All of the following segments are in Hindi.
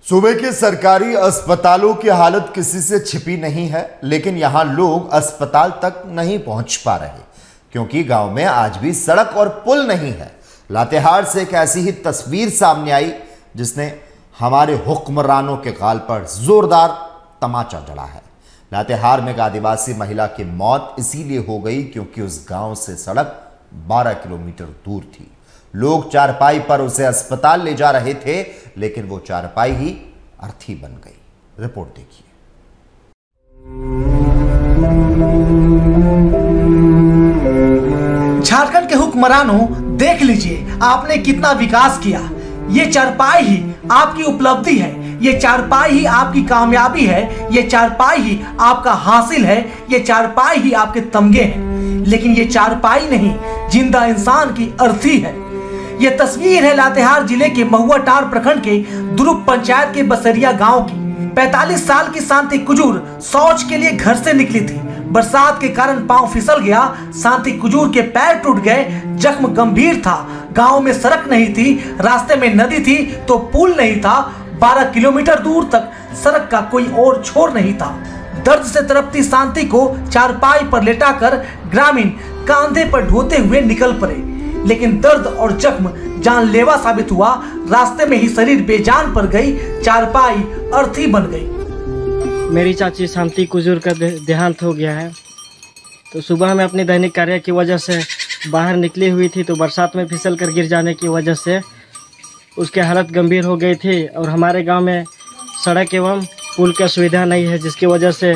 सूबे के सरकारी अस्पतालों की हालत किसी से छिपी नहीं है, लेकिन यहां लोग अस्पताल तक नहीं पहुंच पा रहे क्योंकि गांव में आज भी सड़क और पुल नहीं है। लातेहार से एक ऐसी ही तस्वीर सामने आई जिसने हमारे हुक्मरानों के गाल पर जोरदार तमाचा जड़ा है। लातेहार में एक आदिवासी महिला की मौत इसीलिए हो गई क्योंकि उस गांव से सड़क 12 किलोमीटर दूर थी। लोग चारपाई पर उसे अस्पताल ले जा रहे थे, लेकिन वो चारपाई ही अर्थी बन गई। रिपोर्ट देखिए। झारखंड के हुक्मरानों, देख लीजिए आपने कितना विकास किया। ये चारपाई ही आपकी उपलब्धि है, ये चारपाई ही आपकी कामयाबी है, ये चारपाई ही आपका हासिल है, ये चारपाई ही आपके तमगे हैं। लेकिन ये चारपाई नहीं, जिंदा इंसान की अर्थी है। ये तस्वीर है लातेहार जिले के महुआटांड़ प्रखंड के दुरुप पंचायत के बसरिया गांव की। 45 साल की शांति कुजूर शौच के लिए घर से निकली थी। बरसात के कारण पांव फिसल गया, शांति कुजूर के पैर टूट गए, जख्म गंभीर था। गांव में सड़क नहीं थी, रास्ते में नदी थी तो पुल नहीं था। 12 किलोमीटर दूर तक सड़क का कोई और छोर नहीं था। दर्द से तड़पती शांति को चारपाई पर लेटाकर ग्रामीण कांधे पर ढोते हुए निकल पड़े, लेकिन दर्द और जख्म जानलेवा साबित हुआ। रास्ते में ही शरीर बेजान पड़ गई, चारपाई अर्थी बन गई। मेरी चाची शांति कुजूर का देहांत हो गया है। तो सुबह में अपने दैनिक कार्य की वजह से बाहर निकली हुई थी, तो बरसात में फिसल कर गिर जाने की वजह से उसकी हालत गंभीर हो गई थी। और हमारे गांव में सड़क एवं पुल की सुविधा नहीं है, जिसकी वजह से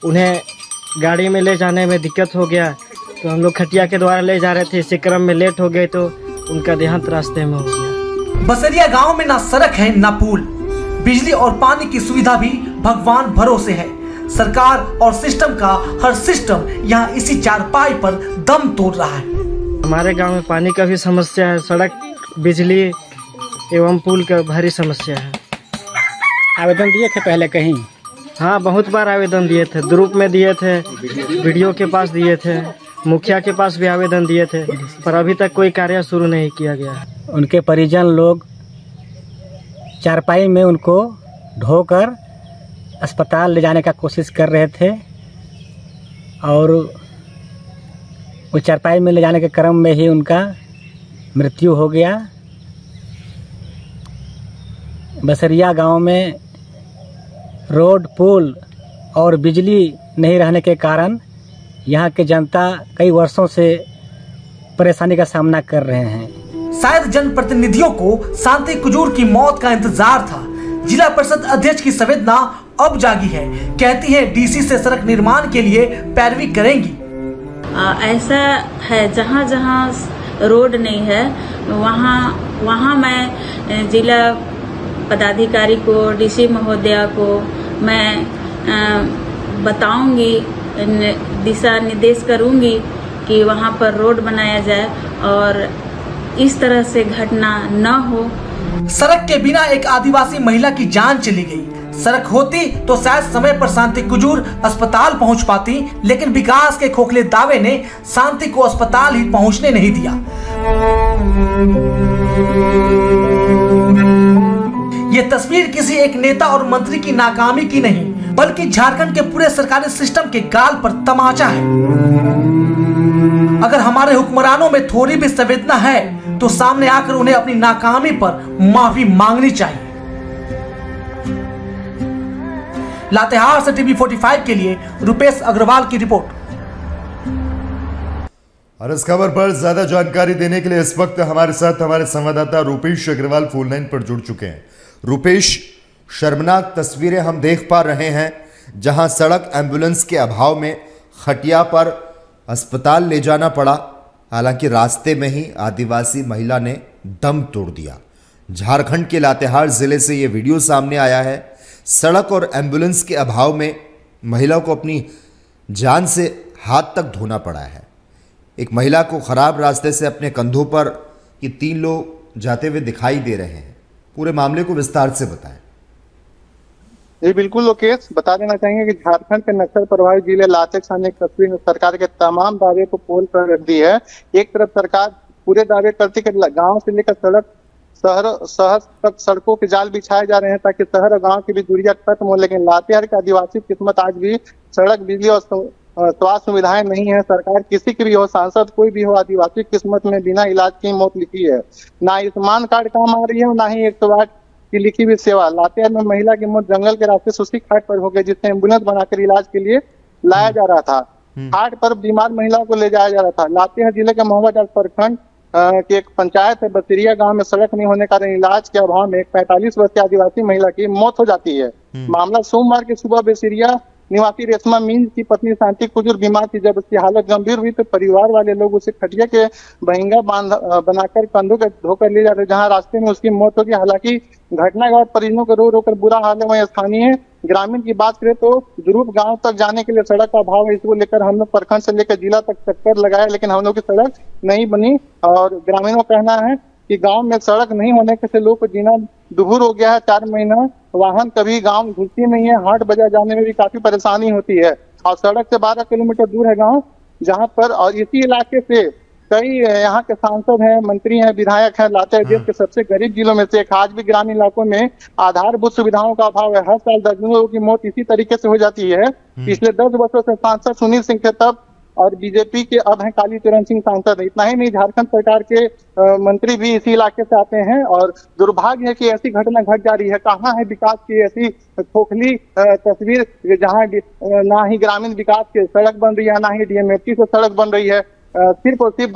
उन्हें गाड़ी में ले जाने में दिक्कत हो गया। तो हम लोग खटिया के द्वारा ले जा रहे थे, इसी क्रम में लेट हो गए तो उनका देहांत रास्ते में हो गया। बसरिया गांव में ना सड़क है ना पुल, बिजली और पानी की सुविधा भी भगवान भरोसे है। सरकार और सिस्टम का हर सिस्टम यहाँ इसी चारपाई पर दम तोड़ रहा है। हमारे गांव में पानी का भी समस्या है, सड़क, बिजली एवं पुल का भारी समस्या है। आवेदन दिए थे पहले कहीं? हाँ, बहुत बार आवेदन दिए थे। दुरुप में दिए थे, वीडियो के पास दिए थे, मुखिया के पास भी आवेदन दिए थे, पर अभी तक कोई कार्य शुरू नहीं किया गया। उनके परिजन लोग चारपाई में उनको ढोकर अस्पताल ले जाने का कोशिश कर रहे थे और वो चारपाई में ले जाने के क्रम में ही उनका मृत्यु हो गया। बसरिया गांव में रोड, पुल और बिजली नहीं रहने के कारण यहाँ के जनता कई वर्षों से परेशानी का सामना कर रहे हैं। शायद जनप्रतिनिधियों को शांति कुजूर की मौत का इंतजार था। जिला परिषद अध्यक्ष की संवेदना अब जागी है, कहती है डीसी से सड़क निर्माण के लिए पैरवी करेंगी। ऐसा है जहाँ जहाँ रोड नहीं है वहाँ मैं जिला पदाधिकारी को, डीसी महोदया को मैं बताऊंगी, दिशा निर्देश करूंगी कि वहां पर रोड बनाया जाए और इस तरह से घटना न हो। सड़क के बिना एक आदिवासी महिला की जान चली गई। सड़क होती तो शायद समय पर शांति कुजूर अस्पताल पहुंच पाती, लेकिन विकास के खोखले दावे ने शांति को अस्पताल ही पहुंचने नहीं दिया। ये तस्वीर किसी एक नेता और मंत्री की नाकामी की नहीं, बल्कि झारखंड के पूरे सरकारी सिस्टम के गाल पर तमाचा है। अगर हमारे हुक्मरानों में थोड़ी भी संवेदना है तो सामने आकर उन्हें अपनी नाकामी पर माफी मांगनी चाहिए। लातेहार से टीवी 45 के लिए रुपेश अग्रवाल की रिपोर्ट। और इस खबर पर ज्यादा जानकारी देने के लिए इस वक्त हमारे साथ हमारे संवाददाता रुपेश अग्रवाल फोन लाइन पर जुड़ चुके हैं। रुपेश, शर्मनाक तस्वीरें हम देख पा रहे हैं जहां सड़क, एम्बुलेंस के अभाव में खटिया पर अस्पताल ले जाना पड़ा। हालांकि रास्ते में ही आदिवासी महिला ने दम तोड़ दिया। झारखंड के लातेहार जिले से यह वीडियो सामने आया है। सड़क और एम्बुलेंस के अभाव में महिला को अपनी जान से हाथ तक धोना पड़ा है। एक महिला को खराब रास्ते से अपने कंधों पर ये 3 लोग जाते हुए दिखाई दे रहे हैं। पूरे मामले को विस्तार से बताएं। जी बिल्कुल लोकेश, बता देना चाहेंगे कि झारखंड के नक्सल प्रभावित जिले लातेहार ने तस्वीर में सरकार के तमाम दावे को पोल पर रख दी है। एक तरफ सरकार पूरे दावे करती है कि गांव से लेकर सड़क शहर तक सड़कों के जाल बिछाए जा रहे हैं ताकि शहर और गांव की भी दूरियां खत्म हो। लेकिन लातेहार के आदिवासी किस्मत आज भी सड़क, बिजली और स्वास्थ्य सुविधाएं नहीं है। सरकार किसी की भी हो, सांसद कोई भी हो, आदिवासी किस्मत में बिना इलाज की मौत लिखी है। ना आयुष्मान कार्ड काम आ रही है, ना ही 108 की लिखी हुई सेवा। लातेहार में महिला की मौत जंगल के रास्ते सुस्ती घाट पर हो गई, जिससे एम्बुलेंस बनाकर इलाज के लिए लाया जा रहा था। घाट पर बीमार महिलाओं को ले जाया जा रहा था। लातेहार जिले के मोहम्मद प्रखंड की एक पंचायत है बसरिया गांव में सड़क नहीं होने के कारण इलाज के अभाव में एक 45 वर्षीय आदिवासी महिला की मौत हो जाती है। मामला सोमवार की सुबह बसरिया निवासी रेशमा मीन की पत्नी शांति कुजूर बीमार थी। जब उसकी हालत गंभीर हुई तो परिवार वाले लोग उसे खटिया के बहिंगा बनाकर कंधों के धोकर ले जाते, जहां रास्ते में उसकी मौत होगी। हालांकि घटना के बाद परिजनों को रो रो कर बुरा हाल है। वहीं स्थानीय ग्रामीण की बात करें तो ध्रुव गांव तक जाने के लिए सड़क का अभाव है। इसको लेकर हम लोग प्रखंड से लेकर जिला तक चक्कर लगाए, लेकिन हम लोग की सड़क नहीं बनी। और ग्रामीणों का कहना है कि गांव में सड़क नहीं होने से लोग को जीना दुभर हो गया है। 4 महीना वाहन कभी गांव घुसती नहीं है। हाट बाजार जाने में भी काफी परेशानी होती है। और सड़क से 12 किलोमीटर दूर है गांव, जहां पर और इसी इलाके से कई यहाँ के सांसद हैं, मंत्री हैं, विधायक हैं। लातेहार देश के सबसे गरीब जिलों में से एक। आज भी ग्रामीण इलाकों में आधारभूत सुविधाओं का अभाव है। हर साल दर्जनों लोगों की मौत इसी तरीके से हो जाती है। पिछले 10 वर्षों से सांसद सुनील सिंह थे तब, और बीजेपी के अब हैं काली चरण सिंह सांसद। इतना ही नहीं, झारखंड सरकार के मंत्री भी इसी इलाके से आते हैं। और दुर्भाग्य है कि ऐसी घटना घट जा रही है। कहाँ है विकास की ऐसी खोखली तस्वीर, जहाँ ना ही ग्रामीण विकास की सड़क बन रही है, ना ही डीएमएफटी से सड़क बन रही है। सिर्फ और सिर्फ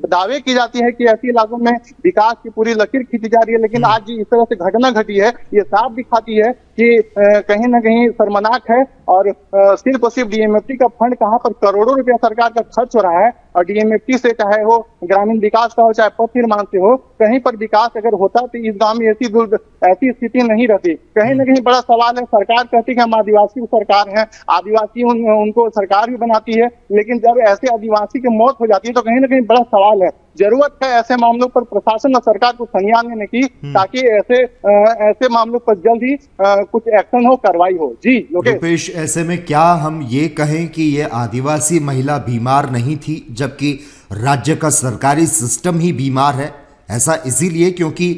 दावे की जाती है कि ऐसे इलाकों में विकास की पूरी लकीर खींची जा रही है। लेकिन आज इस तरह से घटना घटी है, ये साफ दिखाती है कि कहीं ना कहीं शर्मनाक है। और सिर्फ और सिर्फ डीएमएफटी का फंड कहाँ पर करोड़ों रुपया सरकार का खर्च हो रहा है। और डीएमएफटी से चाहे वो ग्रामीण विकास का हो, चाहे पथ निर्माण से हो, कहीं पर विकास अगर होता तो इस गांव में ऐसी स्थिति नहीं रहती। कहीं ना कहीं बड़ा सवाल है। सरकार कहती है हम आदिवासी सरकार है, आदिवासी उनको सरकार भी बनाती है, लेकिन जब ऐसे आदिवासी की मौत हो जाती है तो कहीं ना कहीं बड़ा सवाल है। जरूरत है ऐसे मामलों पर प्रशासन और सरकार को संज्ञान लेने की, ताकि ऐसे मामलों पर जल्द ही कुछ एक्शन हो, कार्रवाई हो। जी रुपेश, ऐसे में क्या हम ये कहें कि ये आदिवासी महिला बीमार नहीं थी, जबकि राज्य का सरकारी सिस्टम ही बीमार है? ऐसा इसीलिए क्योंकि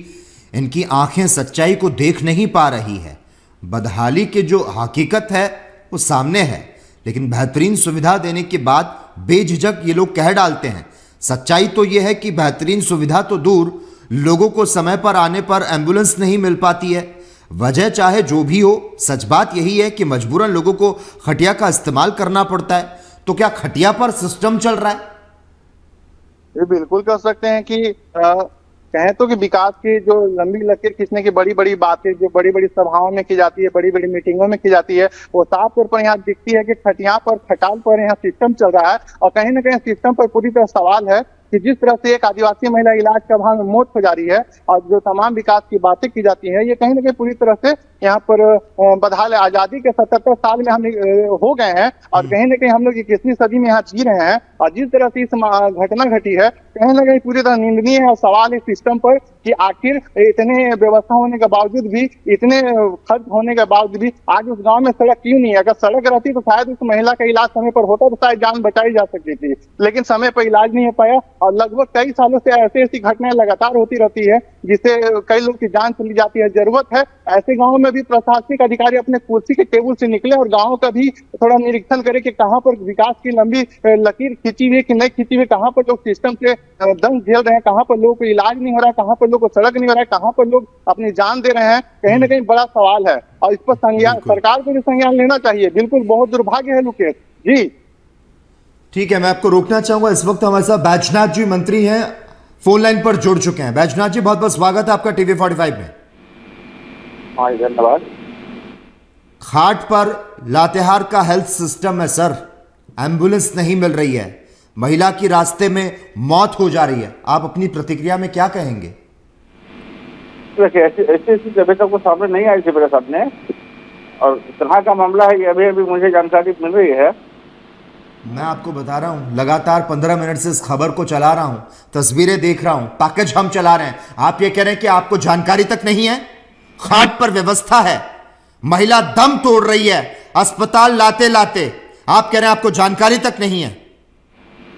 इनकी आंखें सच्चाई को देख नहीं पा रही है। बदहाली के जो हकीकत है वो सामने है, लेकिन बेहतरीन सुविधा देने के बाद बेझिझक ये लोग कह डालते हैं। सच्चाई तो ये है कि बेहतरीन सुविधा तो दूर, लोगों को समय पर आने पर एम्बुलेंस नहीं मिल पाती है। वजह चाहे जो भी हो, सच बात यही है कि मजबूरन लोगों को खटिया का इस्तेमाल करना पड़ता है। तो क्या खटिया पर सिस्टम चल रहा है? ये बिल्कुल कह सकते हैं कि कहें तो कि विकास की जो लंबी लकीर खींचने की बड़ी बड़ी बातें जो बड़ी बड़ी सभाओं में की जाती है, बड़ी बड़ी मीटिंगों में की जाती है, वो साफ तौर पर यहाँ दिखती है कि खटिया पर, खटाल पर यहाँ सिस्टम चल रहा है। और कहीं ना कहीं सिस्टम पर पूरी तरह सवाल है कि जिस तरह से एक आदिवासी महिला इलाज के अभाव में मौत हो जा रही है और जो तमाम विकास की बातें की जाती है, ये कहीं ना कहीं पूरी तरह से यहाँ पर बदहाल। आजादी के 77 साल में हम हो गए हैं और कहीं ना कहीं हम लोग 21वीं सदी में यहाँ जी रहे हैं। और जिस तरह से इस घटना घटी है, कहीं ना कहीं पूरी तरह निंदनीय है। और सवाल इस सिस्टम पर कि आखिर इतने व्यवस्था होने के बावजूद भी, इतने खर्च होने के बावजूद भी आज उस गांव में सड़क क्यों नहीं है? अगर सड़क रहती तो शायद उस महिला का इलाज समय पर होता तो शायद जान बचाई जा सकती थी, लेकिन समय पर इलाज नहीं हो पाया। और लगभग कई सालों से ऐसी घटनाएं लगातार होती रहती है, जिससे कई लोग की जान चली जाती है। जरूरत है ऐसे गाँव में भी प्रशासनिक अधिकारी अपने कुर्सी के टेबल से निकले और गाँव का भी थोड़ा निरीक्षण करे कि कहाँ पर विकास की लंबी लकीर खींची हुई कि नहीं खींची हुई, कहाँ पर लोग सिस्टम से दंग झेल रहे हैं, कहाँ पर लोगों को इलाज नहीं हो रहा है, कहाँ पर लोगों को सड़क नहीं हो रहा है, कहाँ पर लोग अपनी जान दे रहे हैं। कहीं ना कहीं बड़ा सवाल है और इस पर संज्ञान सरकार को भी संज्ञान लेना चाहिए। बिल्कुल, बहुत दुर्भाग्य है लुकेश जी। ठीक है, मैं आपको रोकना चाहूंगा। इस वक्त हमारे साथ बैजनाथ जी मंत्री हैं, फोन लाइन पर जुड़ चुके हैं। बैजनाथ जी, बहुत बहुत स्वागत है आपका टीवी 45 में। हाँ, धन्यवाद। घाट पर लातेहार का हेल्थ सिस्टम है सर, एम्बुलेंस नहीं मिल रही है, महिला की रास्ते में मौत हो जा रही है। आप अपनी प्रतिक्रिया में क्या कहेंगे? ऐसी जगह को सामने नहीं आई थी मेरे सामने, और तरह का मामला है कि अभी अभी मुझे जानकारी मिल रही है। मैं आपको बता रहा हूं, लगातार 15 मिनट से इस खबर को चला रहा हूं, तस्वीरें देख रहा हूं, पैकेज हम चला रहे हैं। आप ये कह रहे हैं कि आपको जानकारी तक नहीं है? घाट पर व्यवस्था है, महिला दम तोड़ रही है अस्पताल लाते लाते, आप कह रहे हैं आपको जानकारी तक नहीं है?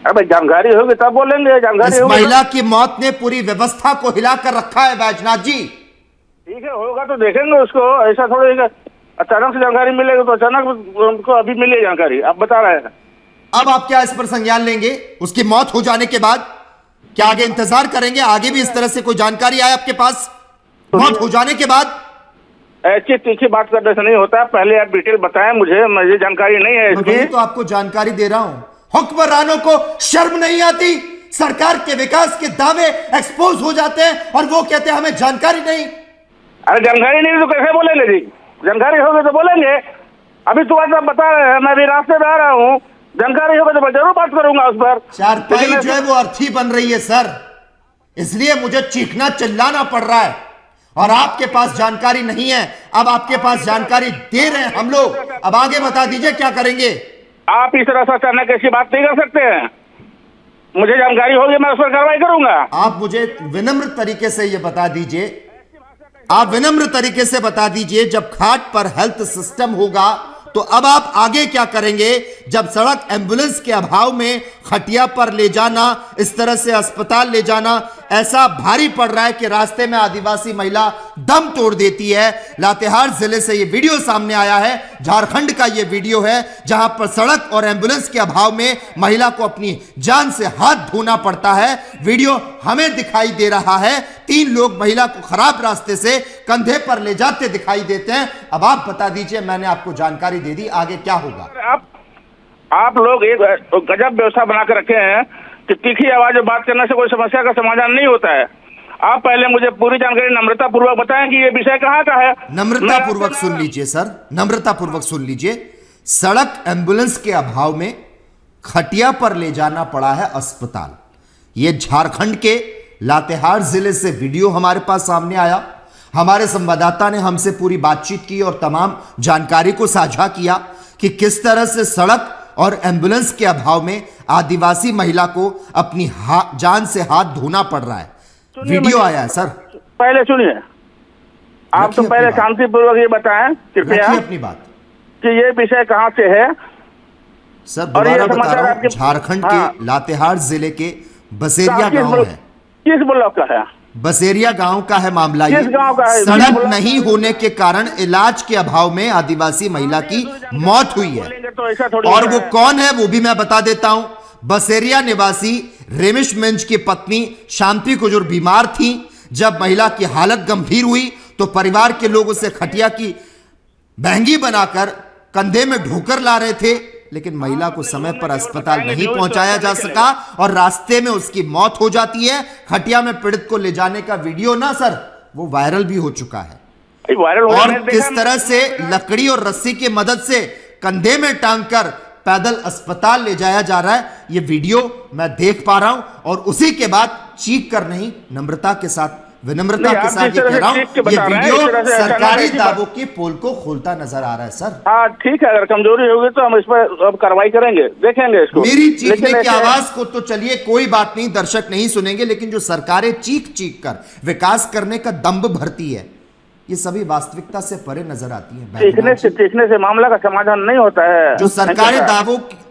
अबे जानकारी होगी तब बोलेंगे, जानकारी इस होगी महिला की मौत ने पूरी व्यवस्था को हिलाकर रखा है बैजनाथ जी। ठीक है, होगा तो देखेंगे उसको। ऐसा थोड़ी है अचानक से जानकारी मिलेगी तो अचानक उनको अभी मिली जानकारी, आप बता रहे हैं। अब आप क्या इस पर संज्ञान लेंगे? उसकी मौत हो जाने के बाद क्या आगे इंतजार करेंगे? आगे भी इस तरह से कोई जानकारी आए आपके पास मौत हो जाने के बाद? ऐसी तीखी बात करने से नहीं होता, पहले आप डिटेल बताएं मुझे जानकारी नहीं है इसकी। मैं तो आपको जानकारी दे रहा हूं। हुक्मरानों को शर्म नहीं आती? सरकार के विकास के दावे एक्सपोज हो जाते हैं और वो कहते हैं हमें जानकारी नहीं। अरे जानकारी नहीं तो कैसे बोलेंगे जी? जानकारी होगी तो बोलेंगे। अभी तो आप बता रहे हैं, मैं अभी रास्ते में आ रहा हूँ, जानकारी होगी तो मैं जरूर बात करूंगा उस पर। चारपाई जो है वो अर्थी बन रही है सर, इसलिए मुझे चीखना चिल्लाना पड़ रहा है और आपके पास जानकारी नहीं है। अब आपके पास जानकारी दे रहे हैं हम लोग, अब आगे बता दीजिए क्या करेंगे? आप इस तरह से अचानक ऐसी बात नहीं कर सकते हैं। मुझे जानकारी होगी, मैं उस पर कार्रवाई करूंगा। आप मुझे विनम्र तरीके से ये बता दीजिए, आप विनम्र तरीके से बता दीजिए, जब घाट पर हेल्थ सिस्टम होगा तो अब आप आगे क्या करेंगे? जब सड़क एम्बुलेंस के अभाव में खटिया पर ले जाना, इस तरह से अस्पताल ले जाना ऐसा भारी पड़ रहा है कि रास्ते में आदिवासी महिला दम तोड़ देती है। लातेहार जिले से ये वीडियो सामने आया है, झारखंड का ये वीडियो है, जहां पर सड़क और एम्बुलेंस के अभाव में महिला को अपनी जान से हाथ धोना पड़ता है। वीडियो हमें दिखाई दे रहा है, 3 लोग महिला को खराब रास्ते से कंधे पर ले जाते दिखाई देते हैं। अब आप बता दीजिए, मैंने आपको जानकारी दे दी, आगे क्या होगा? आप लोग एक गजब व्यवस्था बना कर रखे हैं कि तीखी आवाज में बात करने से कोई समस्या का समाधान नहीं होता है। आप पहले मुझे पूरी जानकारी नम्रता पूर्वक बताएं कि ये विषय कहाँ का है। नम्रता पूर्वक सुन लीजिए सर, नम्रता पूर्वक सुन लीजिए। सड़क एम्बुलेंस के अभाव में खटिया पर ले जाना पड़ा है अस्पताल। ये झारखंड के लातेहार जिले से वीडियो हमारे पास सामने आया। हमारे संवाददाता ने हमसे पूरी बातचीत की और तमाम जानकारी को साझा किया कि किस तरह से सड़क और एम्बुलेंस के अभाव में आदिवासी महिला को अपनी जान से हाथ धोना पड़ रहा है। वीडियो आया है सर, पहले सुनिए। आप तो पहले शांतिपूर्वक ये बताएं कृपया अपनी बात कि ये विषय कहाँ से है सर। दोबारा बता रहा हूं, झारखंड के लातेहार जिले के बसेरिया गांव है। किस ब्लॉक का है? बसेरिया गांव का है मामला। ये सड़क नहीं होने के कारण इलाज के अभाव में आदिवासी महिला की मौत हुई है। और वो कौन है वो भी मैं बता देता हूं। बसेरिया निवासी रेमिश मिंज की पत्नी शांति कुजूर बीमार थी। जब महिला की हालत गंभीर हुई तो परिवार के लोग उसे खटिया की बहंगी बनाकर कंधे में ढोकर ला रहे थे, लेकिन महिला को समय पर अस्पताल नहीं पहुंचाया जा सका और रास्ते में उसकी मौत हो जाती है। खटिया में पीड़ित को ले जाने का वीडियो ना सर वो वायरल भी हो चुका है। और किस तरह से लकड़ी और रस्सी की मदद से कंधे में टांगकर पैदल अस्पताल ले जाया जा रहा है, ये वीडियो मैं देख पा रहा हूं। और उसी के बाद चीख कर नहीं, नम्रता के साथ, विनम्रता के साथ ये कह रहा हूं, ये वीडियो सरकारी दावों की पोल को खोलता नजर आ रहा है सर। हाँ ठीक है, अगर कमजोरी होगी तो हम इस पर अब कार्रवाई करेंगे, देखेंगे इसको। मेरी चीखने की आवाज को तो चलिए कोई बात नहीं, दर्शक नहीं सुनेंगे, लेकिन जो सरकारें चीख चीख कर विकास करने का दंभ भरती है, ये सभी वास्तविकता से परे नजर आती है। चीखने से मामला का समाधान नहीं होता है। जो सरकारें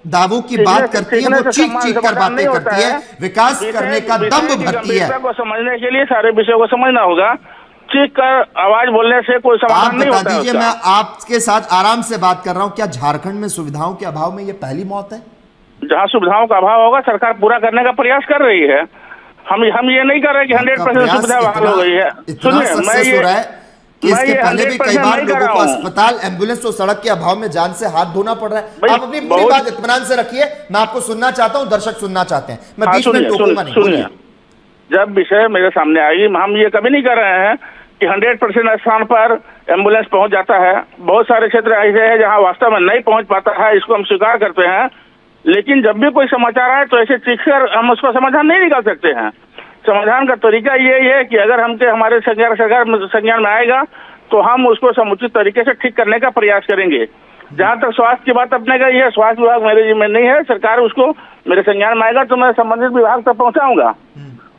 दावों की बात करती है वो चीख चीख कर बातें करती है, विकास करने का दंभ भरती है। को समझने के लिए सारे विषयों को समझना होगा। चीख कर आवाज बोलने से कोई समाधान नहीं होता। बता दीजिए, मैं आपके साथ आराम से बात कर रहा हूँ, क्या झारखंड में सुविधाओं के अभाव में ये पहली मौत है? जहाँ सुविधाओं का अभाव होगा सरकार पूरा करने का प्रयास कर रही है। हम ये नहीं कर रहे कि 100% सुविधा बहाल हो गई है। सुनिए, इसके पहले भी कई बार लोगों को अस्पताल, एम्बुलेंस और सड़क के अभाव में जान से हाथ धोना पड़ रहा है। आप अपनी पूरी बात इत्मीनान से रखिए, मैं आपको सुनना चाहता हूं, दर्शक सुनना चाहते हैं, मैं बीच में टोकूंगा नहीं। जब विषय मेरे सामने आएगी, हम ये कभी नहीं कर रहे हैं कि 100% स्थान पर एम्बुलेंस पहुंच जाता है। बहुत सारे क्षेत्र ऐसे हैं जहाँ वास्तव में नहीं पहुंच पाता है, इसको हम स्वीकार करते हैं। लेकिन जब भी कोई समाचार आए तो ऐसे चीखकर हम उसका समाधान नहीं निकाल सकते हैं। समाधान का तरीका ये है कि अगर हमारे सरकार संज्ञान में आएगा तो हम उसको समुचित तरीके से ठीक करने का प्रयास करेंगे। जहां तक स्वास्थ्य की बात अपने का है, स्वास्थ्य विभाग मेरे जिम्मे नहीं है। सरकार उसको मेरे संज्ञान में आएगा तो मैं संबंधित विभाग तक पहुंचाऊंगा।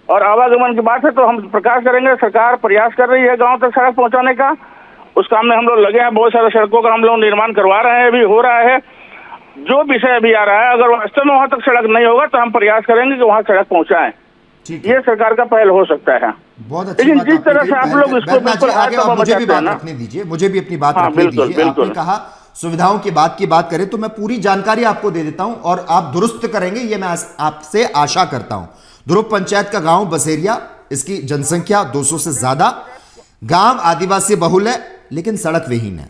और आवागमन की बात है तो हम प्रकाश करेंगे। सरकार प्रयास कर रही है गाँव तक सड़क पहुँचाने का, उस काम में हम लोग लगे हैं। बहुत सारे सड़कों का हम लोग निर्माण करवा रहे हैं, अभी हो रहा है। जो विषय अभी आ रहा है, अगर वास्तव में वहां तक सड़क नहीं होगा तो हम प्रयास करेंगे कि वहां सड़क पहुंचाएं। ठीक है, ये सरकार का पहल हो सकता है। बहुत अच्छी लेकिन बात जिस आपने तरह कही। से आप लोग इसको बिल्कुल हाथ आगे आप दबा मुझे भी बचाते हैं बात ना। रखने दीजिए, मुझे भी अपनी बात हाँ, रखने बिल्कुल, दीजिए। बिल्कुल। आपने कहा सुविधाओं की बात करें तो मैं पूरी जानकारी आपको दे देता हूं और आप दुरुस्त करेंगे, ये मैं आपसे आशा करता हूं। ध्रुव पंचायत का गांव बसेरिया, इसकी जनसंख्या 200 से ज्यादा, गांव आदिवासी बहुल है लेकिन सड़क विहीन है।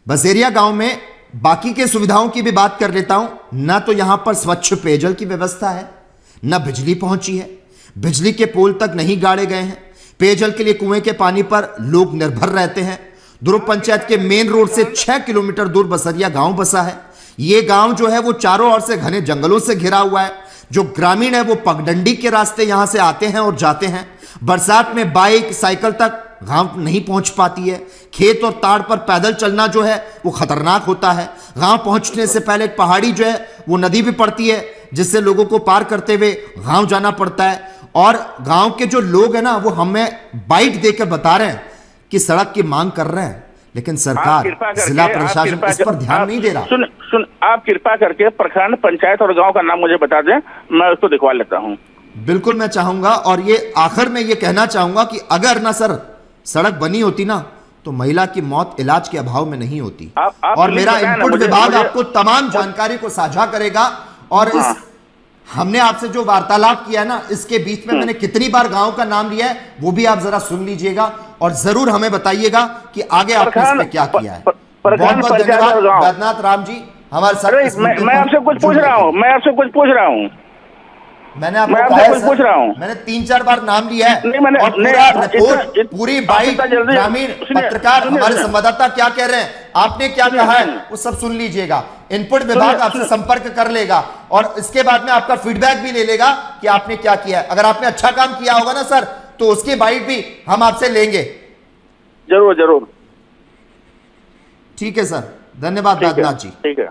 बसेरिया गांव में बाकी के सुविधाओं की भी बात कर लेता हूं। ना तो यहां पर स्वच्छ पेयजल की व्यवस्था है, ना बिजली पहुंची है, बिजली के पोल तक नहीं गाड़े गए हैं। पेयजल के लिए कुएं के पानी पर लोग निर्भर रहते हैं। ध्रुव पंचायत के मेन रोड से 6 किलोमीटर दूर बसरिया गांव बसा है। यह गांव जो है वो चारों ओर से घने जंगलों से घिरा हुआ है। जो ग्रामीण है वो पगडंडी के रास्ते यहां से आते हैं और जाते हैं। बरसात में बाइक साइकिल तक गांव नहीं पहुंच पाती है। खेत और ताड़ पर पैदल चलना जो है वो खतरनाक होता है। गांव पहुंचने से पहले एक पहाड़ी जो है वो नदी भी पड़ती है, जिससे लोगों को पार करते हुए गांव जाना पड़ता है। और गांव के जो लोग हैं ना वो हमें बाइट देकर बता रहे हैं कि सड़क की मांग कर रहे हैं, लेकिन सरकार, जिला प्रशासन इस पर ध्यान नहीं दे रहा। सुन, आप कृपा करके प्रखंड, पंचायत और गांव का नाम मुझे बता दें, मैं उसको दिखवा लेता हूं। बिल्कुल मैं चाहूंगा, और ये आखिर में ये कहना चाहूंगा कि अगर ना सर सड़क बनी होती ना तो महिला की मौत इलाज के अभाव में नहीं होती। और मेरा इनपुट विभाग आपको तमाम जानकारी को साझा करेगा। और इस हमने आपसे जो वार्तालाप किया ना, इसके बीच में मैंने कितनी बार गांव का नाम लिया है वो भी आप जरा सुन लीजिएगा और जरूर हमें बताइएगा कि आगे आपने इस पे क्या किया है। बहुत बहुत धन्यवाद बैद्यनाथ राम जी हमारे साथ। मैं आपसे कुछ पूछ रहा हूँ, मैंने आपको कुछ पूछ रहा हूँ, मैंने 3-4 बार नाम लिया है। नहीं, मैंने और पूरा रिपोर्ट, पूरी बाइट, ग्रामीण पत्रकार, हमारे संवाददाता क्या कह रहे हैं, आपने क्या कहा है, वो सब सुन लीजिएगा। इनपुट विभाग आपसे संपर्क कर लेगा और इसके बाद में आपका फीडबैक भी ले लेगा कि आपने क्या किया है। अगर आपने अच्छा काम किया होगा ना सर तो उसकी बाइट भी हम आपसे लेंगे। जरूर जरूर। ठीक है सर, धन्यवाद बैद्यनाथ जी। ठीक है।